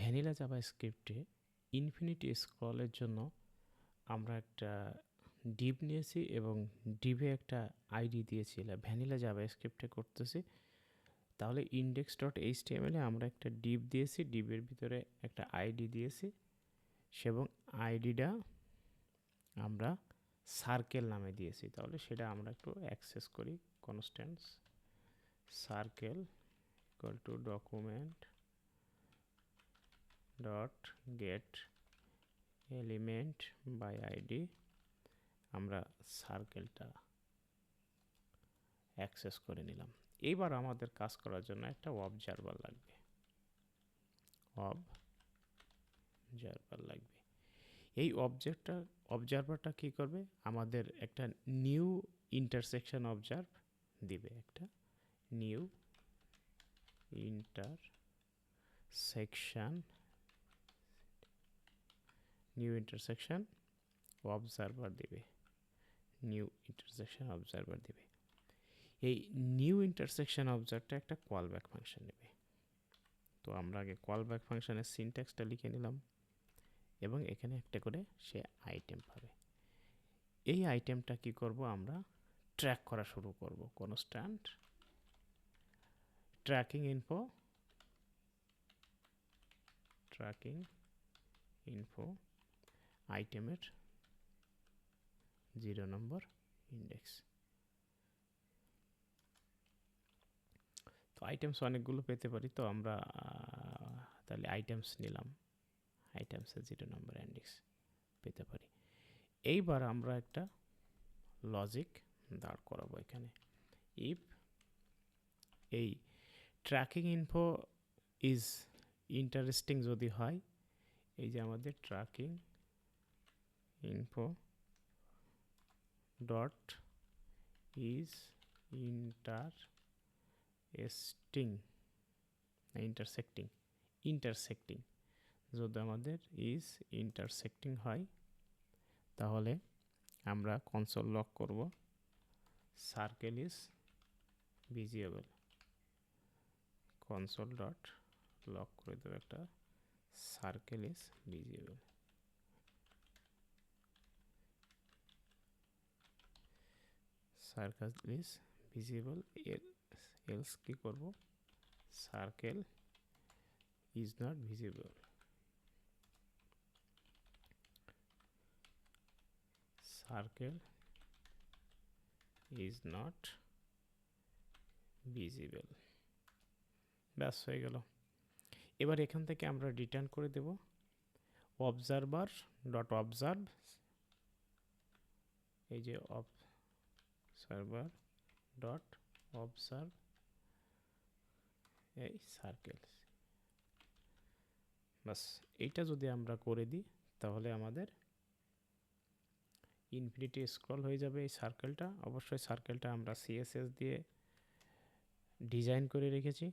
Vanilla জাভাস্ক্রিপ্টে infinity স্ক্রলের জন্য আমরা একটা ডিভ নিয়েছি এবং ডিভে একটা আইডি দিয়েছিলাম। ভ্যানিলা জাভাস্ক্রিপ্টে করতেছি, তাহলে ইন্ডেক্স ডট এইচটিএমএলে আমরা একটা ডিভ দিয়েছি, ডিভের ভিতরে একটা আইডি দিয়েছি এবং আইডিটা আমরা সার্কেল নামে দিয়েছি। তাহলে সেটা আমরা একটু অ্যাক্সেস করি। Constants circle equal to document dot get element by ID. আমরা সার্কেলটা অ্যাক্সেস করে নিলাম। এইবার আমাদের কাজ করার জন্য একটা অবজারভার লাগবে। এই অবজারভারটা কি করবে? আমাদের একটা নিউ ইন্টারসেকশন অবজার্ভ দিবে। একটা নিউ ইন্টারসেকশন অবজারভার দিবে। এই নিউ ইন্টারসেকশন অবজার্ভটা একটা কলব্যাক ফাংশন নেবে। তো আমরা আগে কলব্যাক ফাংশনের সিনট্যাক্সটা লিখে নিলাম এবং এখানে একটা করে সে আইটেম পাবে। এই আইটেমটা কি করব? আমরা ট্র্যাক করা শুরু করব। কনস্ট্যান্ট ট্র্যাকিং ইনফো আইটেমের 0 নম্বর ইন্ডেক্স। তো আইটেমস অনেকগুলো পেতে পারি, তো আমরা তাহলে আইটেমস নিলাম। আইটেমসের 0 নম্বর ইন্ডেক্স পেতে পারি। এইবার আমরা একটা লজিক দাঁড় করাবো এখানে। ইফ এই ট্র্যাকিং ইনফো ইজ ইন্টারেস্টিং যদি হয়, এই যে আমাদের tracking info dot is intersecting যদি আমাদের ইজ ইন্টারসেক্টিং হয়, তাহলে আমরা কনসোল লক করব circle is visible. Console dot lock করে দেবো একটা circle is visible. Circle is visible else কি করব? Circle is not visible. Circle is not visible. ব্যাস হয়ে গেল। এবার এখান থেকে আমরা রিটার্ন করে দেব অবজারভার ডট অবজার্ভ। এই যে অবজারভার ডট অবজার্ভ এই সার্কেল। বাস এইটা যদি আমরা করে দিই, তাহলে আমাদের ইনফিনিটি স্ক্রল হয়ে যাবে এই সার্কেলটা। অবশ্যই সার্কেলটা আমরা সিএসএস দিয়ে ডিজাইন করে রেখেছি।